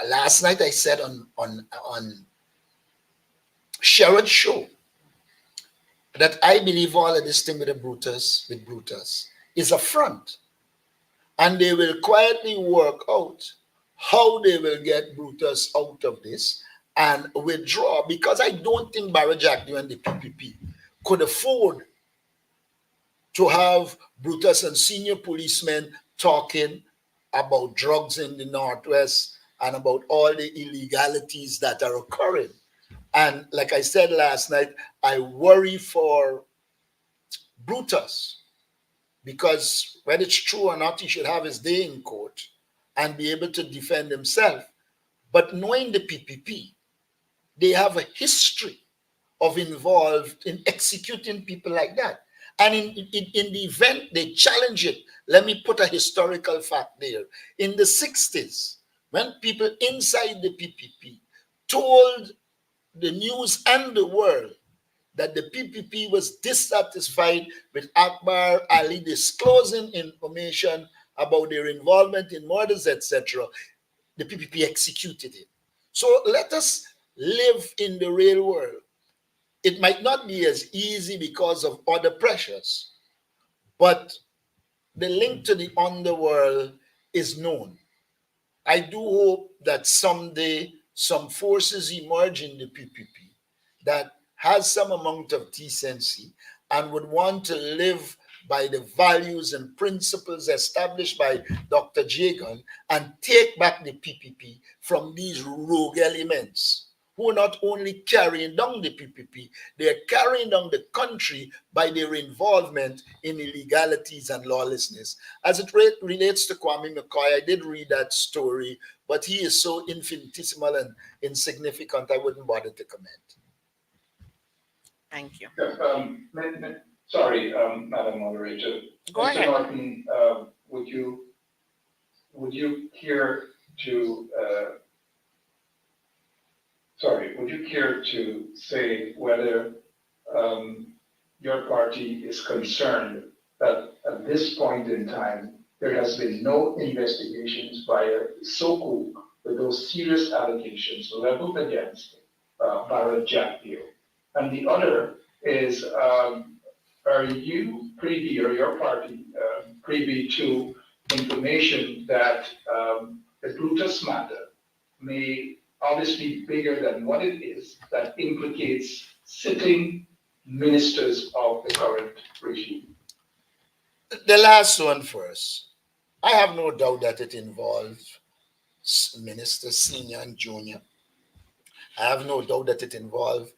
Last night I said on Sherrod's show that I believe all of this thing with Brutus is a front, and they will quietly work out how they will get Brutus out of this and withdraw, because I don't think Barra Jagdew and the PPP could afford to have Brutus and senior policemen talking about drugs in the Northwest and about all the illegalities that are occurring. And like I said last night, I worry for Brutus, because whether it's true or not, he should have his day in court and be able to defend himself. But knowing the PPP, they have a history of involved in executing people like that. And in the event they challenge it, let me put a historical fact there. In the 60s, when people inside the PPP told the news and the world that the PPP was dissatisfied with Akbar Ali disclosing information about their involvement in murders, etc., the PPP executed it. So let us live in the real world. It might not be as easy because of other pressures, but the link to the underworld is known. I do hope that someday some forces emerge in the PPP that has some amount of decency and would want to live by the values and principles established by Dr. Jagan and take back the PPP from these rogue elements who are not only carrying down the PPP, they are carrying down the country by their involvement in illegalities and lawlessness. As it relates to Kwame McCoy, I did read that story, but he is so infinitesimal and insignificant, I wouldn't bother to comment. Thank you. Sorry, Madam Moderator. Go Mr. ahead. Norton, would you care to say whether your party is concerned that at this point in time there has been no investigations by Soko with those serious allegations leveled against Barra Jagdew? And the other is, are you privy, or your party privy to information that the Brutus matter may obviously be bigger than what it is, that implicates sitting ministers of the current regime? The last one first. I have no doubt that it involves ministers, senior and junior. I have no doubt that it involves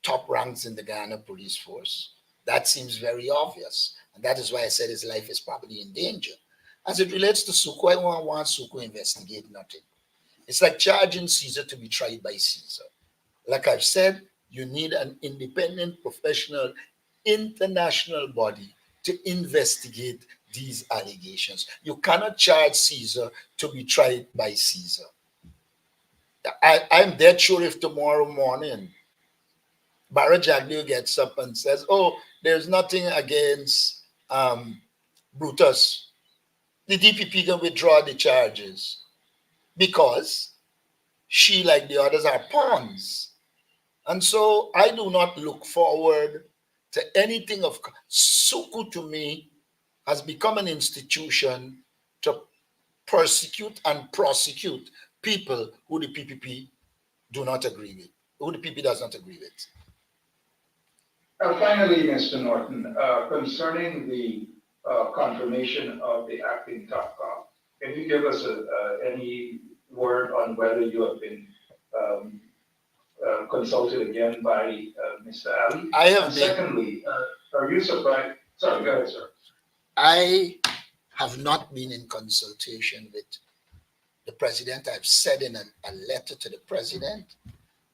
top ranks in the Ghana police force. That seems very obvious. And that is why I said his life is probably in danger. As it relates to Suku, I don't want Suku to investigate nothing. It's like charging Caesar to be tried by Caesar. Like I've said, you need an independent, professional, international body to investigate these allegations. You cannot charge Caesar to be tried by Caesar. I'm dead sure if tomorrow morning Barra Jagdew gets up and says, oh, there's nothing against Brutus, the DPP can withdraw the charges because she, like the others, are pawns. And so I do not look forward to anything of Suku. To me has become an institution to persecute and prosecute people who the PPP do not agree with, who the PPP does not agree with. Finally, Mr. Norton, concerning the confirmation of the acting top cop, can you give us any word on whether you have been consulted again by Mr. Ali? I have and been. Secondly, are you surprised? Sorry, go ahead, sir. I have not been in consultation with the president. I've said in a letter to the president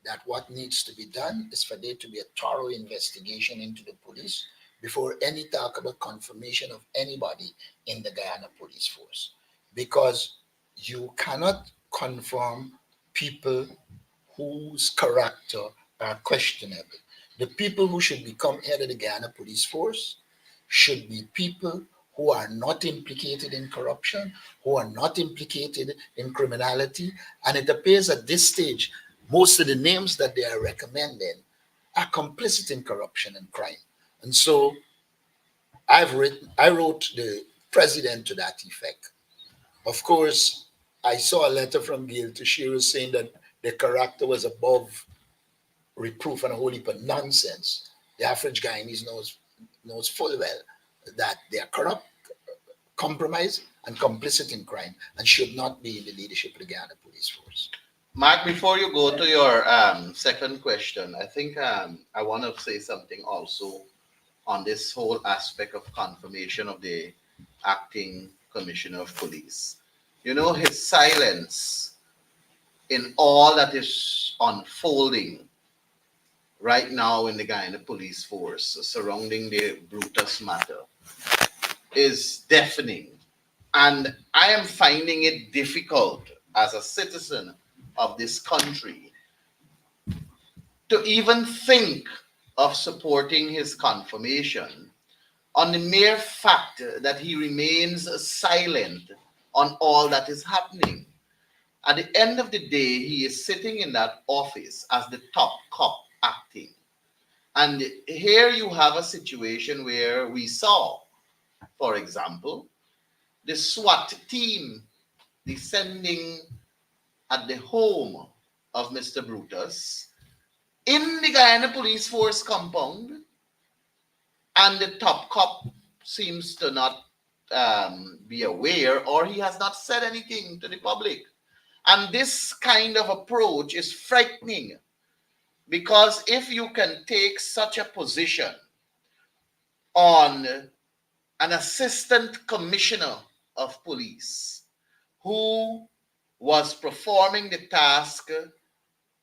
that what needs to be done is for there to be a thorough investigation into the police before any talk about confirmation of anybody in the Guyana Police Force, because you cannot confirm people whose character are questionable. The people who should become head of the Guyana Police Force should be people who are not implicated in corruption, who are not implicated in criminality. And it appears at this stage, most of the names that they are recommending are complicit in corruption and crime. And so I wrote the president to that effect. Of course, I saw a letter from Gail to Shira saying that the character was above reproof and a whole heap of nonsense. The average Guyanese knows full well that they are corrupt, compromised, and complicit in crime and should not be in the leadership of the Guyana Police Force. Mark, before you go to your second question, I think I want to say something also on this whole aspect of confirmation of the acting commissioner of police. You know, his silence in all that is unfolding right now in the Guyana police force surrounding the Brutus matter is deafening. And I am finding it difficult as a citizen of this country to even think of supporting his confirmation on the mere fact that he remains silent on all that is happening. At the end of the day, he is sitting in that office as the top cop acting. And here you have a situation where we saw, for example, the SWAT team descending at the home of Mr. Brutus in the Guyana Police Force compound, and the top cop seems to not be aware, or he has not said anything to the public. And this kind of approach is frightening, because if you can take such a position on an assistant commissioner of police who was performing the task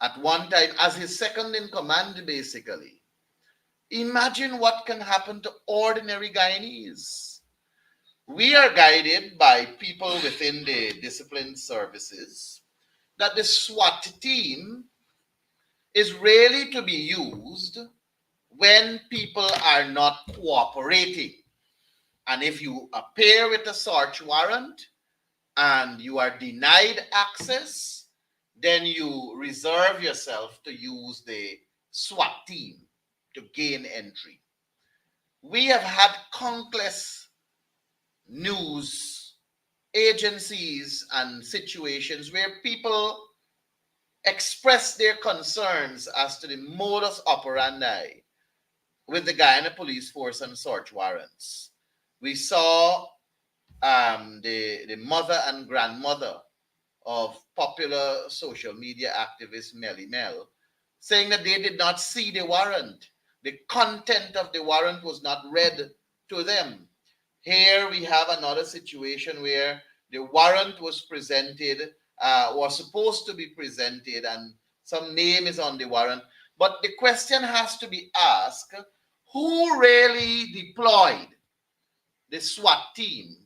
at one time as his second in command, basically, imagine what can happen to ordinary Guyanese. We are guided by people within the disciplined services that the SWAT team is really to be used when people are not cooperating. And if you appear with a search warrant and you are denied access, then you reserve yourself to use the SWAT team to gain entry. We have had countless news agencies and situations where people express their concerns as to the modus operandi with the Guyana Police Force and search warrants. We saw the mother and grandmother of popular social media activist Melly Mel saying that they did not see the warrant. The content of the warrant was not read to them. Here we have another situation where the warrant was presented, was supposed to be presented, and some name is on the warrant. But the question has to be asked, who really deployed the SWAT team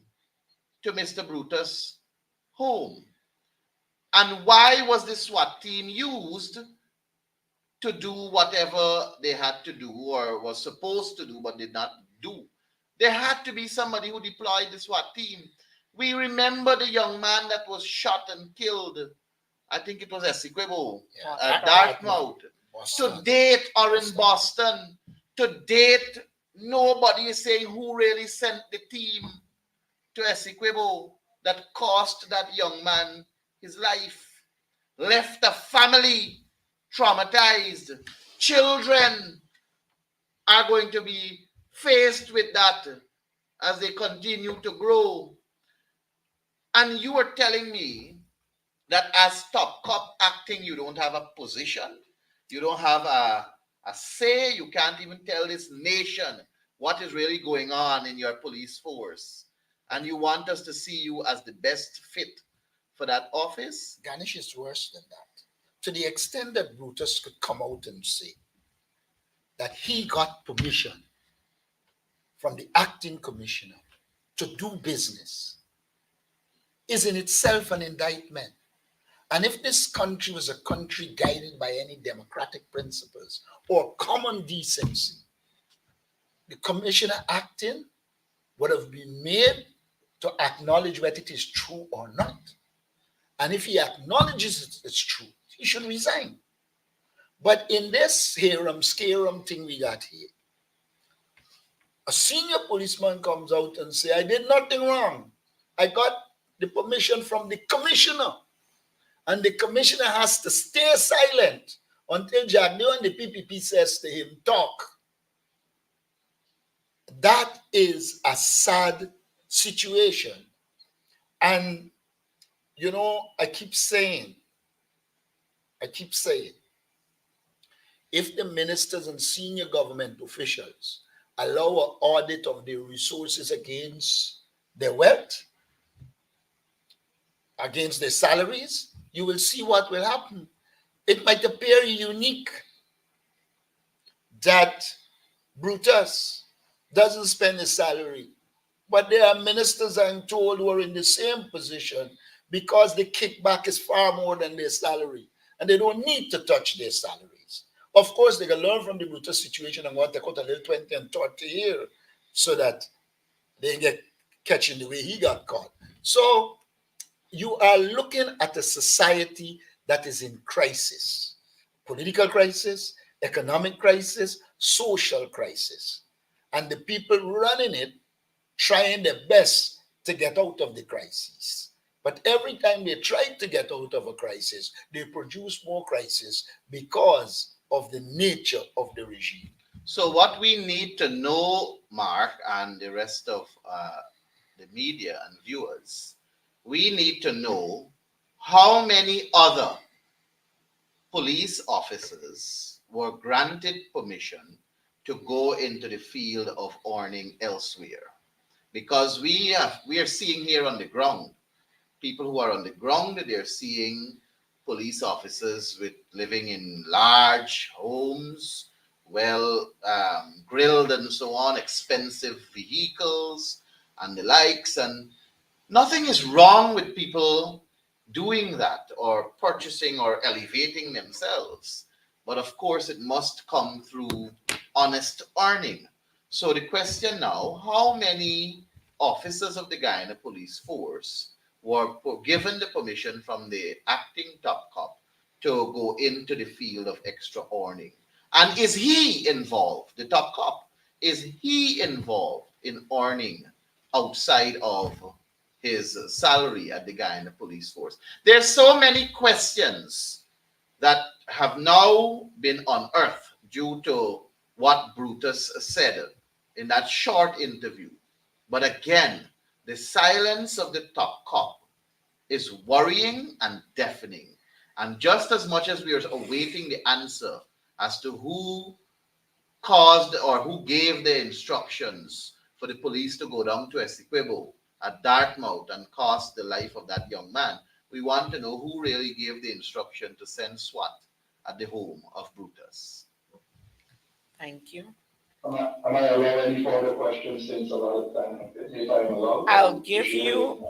to Mr. Brutus' home? And why was the SWAT team used to do whatever they had to do or was supposed to do but did not do? There had to be somebody who deployed the SWAT team. We remember the young man that was shot and killed. I think it was Essequibo, Dartmouth. To date, or in Boston, to date, nobody is saying who really sent the team to Essequibo that cost that young man his life, left a family traumatized. Children are going to be faced with that as they continue to grow. And you are telling me that as top cop acting, you don't have a position, you don't have a say, you can't even tell this nation what is really going on in your police force. And you want us to see you as the best fit for that office? Ganesh is worse than that. To the extent that Brutus could come out and say that he got permission from the acting commissioner to do business is in itself an indictment. And if this country was a country guided by any democratic principles or common decency, the commissioner acting would have been made to acknowledge whether it is true or not. And if he acknowledges it's true, he should resign. But in this harum scarum thing we got here, a senior policeman comes out and say, I did nothing wrong. I got the permission from the commissioner. And the commissioner has to stay silent until Jagdeo and the PPP says to him, talk. That is a sad situation. And, you know, I keep saying, if the ministers and senior government officials allow an audit of their resources against their wealth, against their salaries, you will see what will happen. It might appear unique that Brutus doesn't spend his salary, but there are ministers, I'm told, who are in the same position because the kickback is far more than their salary, and they don't need to touch their salaries. Of course, they can learn from the Brutus situation and want to cut a little 20 and 30 here so that they get catching the way he got caught. So you are looking at a society that is in crisis, political crisis, economic crisis, social crisis. And the people running it trying their best to get out of the crisis. But every time they try to get out of a crisis, they produce more crisis because of the nature of the regime. So what we need to know, Mark, and the rest of the media and viewers, we need to know how many other police officers were granted permission to go into the field of earning elsewhere. Because we are seeing here on the ground, people who are on the ground, they're seeing police officers with living in large homes, well grilled and so on, expensive vehicles and the likes, and nothing is wrong with people doing that or purchasing or elevating themselves. But of course, it must come through honest earning. So the question now, how many officers of the Guyana Police Force were given the permission from the acting top cop to go into the field of extra earning? And is he involved, the top cop, is he involved in earning outside of his salary at the Guyana Police Force? There's so many questions that have now been unearthed due to what Brutus said in that short interview. But again, the silence of the top cop is worrying and deafening. And just as much as we are awaiting the answer as to who caused or who gave the instructions for the police to go down to Essequibo at Dartmouth and cost the life of that young man, we want to know who really gave the instruction to send SWAT at the home of Brutus. Thank you. Am I allowed any further questions since a lot of time, if I'm allowed? I'll give you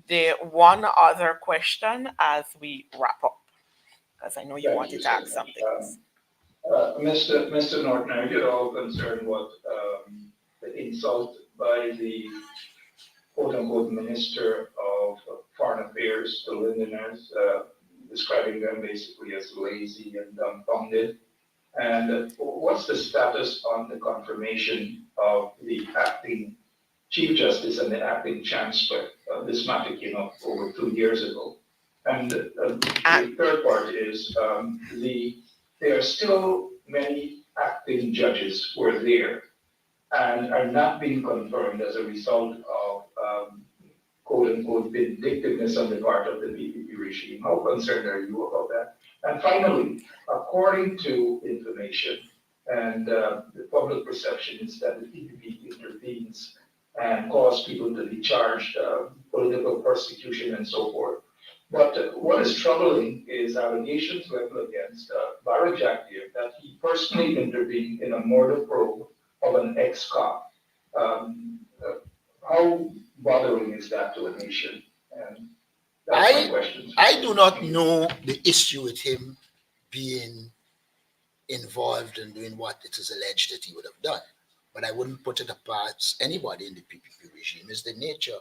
the one other question as we wrap up, because I know you wanted to ask something. Mr. Norton, are you at all concerned what the insult by the quote-unquote Minister of Foreign Affairs to Londoners, describing them basically as lazy and dumbfounded? And what's the status on the confirmation of the acting Chief Justice and the acting Chancellor? This matter came up over 2 years ago. And the third part is there are still many acting judges who are there and are not being confirmed as a result of quote-unquote vindictiveness on the part of the PPP regime. How concerned are you about that? And finally, according to information and the public perception is that the PPP intervenes and cause people to be charged political persecution and so forth. But what is troubling is allegations leveled against Barra Jagdeo that he personally intervened in a murder probe of an ex-cop How bothering is that to a nation? And that's my I question. I do not know the issue with him being involved in doing what it is alleged that he would have done. But I wouldn't put it apart anybody in the PPP regime. It's the nature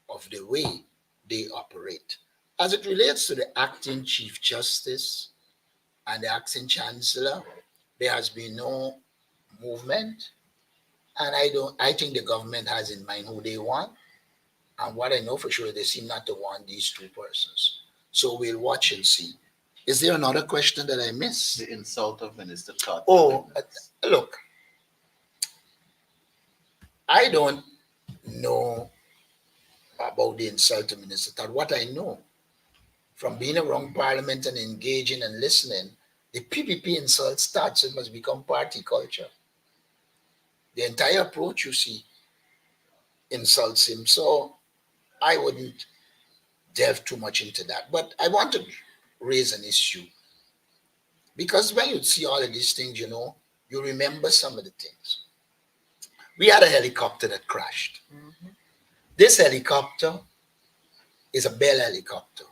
of the way they operate. As it relates to the acting Chief Justice and the acting Chancellor, there has been no movement. And I think the government has in mind who they want. And what I know for sure, they seem not to want these two persons. So we'll watch and see. Is there another question that I missed? The insult of Minister Todd. Oh, look, I don't know about the insult to Minister Todd. What I know from being around Parliament and engaging and listening, the PPP insult starts, it must become party culture. The entire approach you see insults him. So I wouldn't delve too much into that. But I want to raise an issue because when you see all of these things, you remember some of the things. We had a helicopter that crashed. Mhm. This helicopter is a Bell helicopter,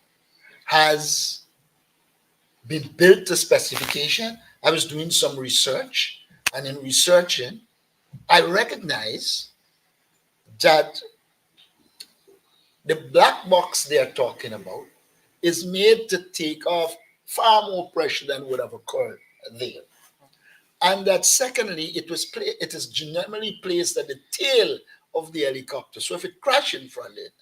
has been built to specification. I was doing some research, and in researching, I recognize that the black box they're talking about is made to take off far more pressure than would have occurred there. And that secondly, it is generally placed at the tail of the helicopter. So if it crashes in front of it,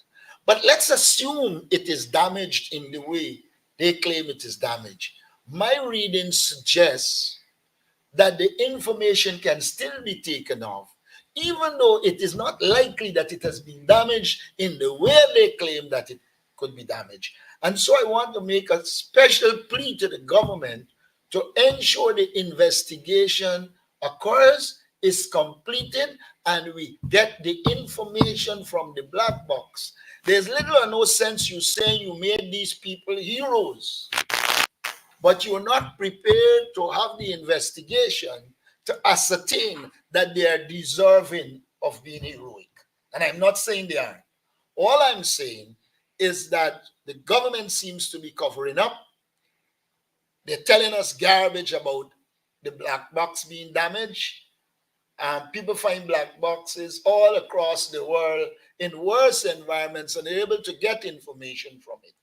but let's assume it is damaged in the way they claim it is damaged. My reading suggests that the information can still be taken off, even though it is not likely that it has been damaged in the way they claim that it could be damaged. And so I want to make a special plea to the government to ensure the investigation occurs, is completed, and we get the information from the black box. There's little or no sense you saying you made these people heroes, but you're not prepared to have the investigation to ascertain that they are deserving of being heroic. And I'm not saying they aren't. All I'm saying is that the government seems to be covering up. They're telling us garbage about the black box being damaged. People find black boxes all across the world in worse environments and they're able to get information from it.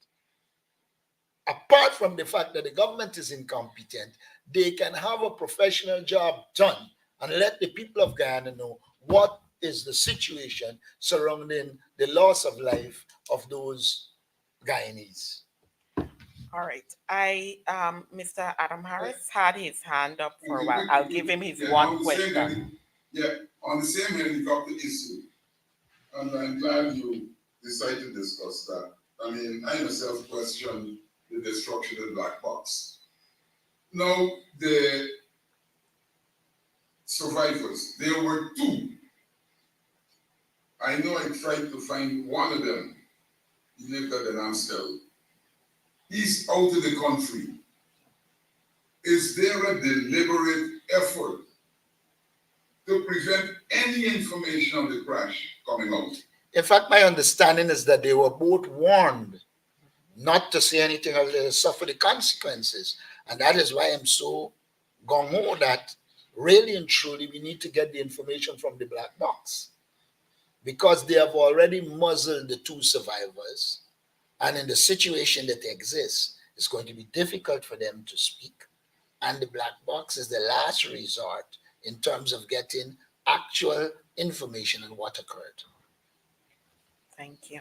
Apart from the fact that the government is incompetent, they can have a professional job done and let the people of Guyana know what is the situation surrounding the loss of life of those Guyanese. All right. Mr. Adam Harris had his hand up for a while. I'll give him his one question. On the same helicopter issue, and I'm glad you decided to discuss that. I mean, I myself question the destruction of the black box. Now, the survivors, there were two. I know I tried to find one of them. He lived at the Amstel. He's out of the country. Is there a deliberate effort to prevent any information of the crash coming out? In fact, my understanding is that they were both warned not to say anything or they'll suffer the consequences. And that is why I'm so gung-ho that really and truly we need to get the information from the black box. Because they have already muzzled the two survivors. And in the situation that exists, it's going to be difficult for them to speak. And the black box is the last resort in terms of getting actual information on what occurred. Thank you.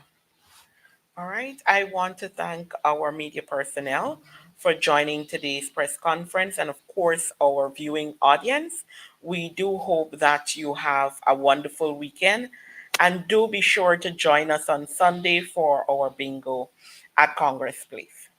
All right. I want to thank our media personnel for joining today's press conference and, of course, our viewing audience. We do hope that you have a wonderful weekend and do be sure to join us on Sunday for our bingo at Congress Place.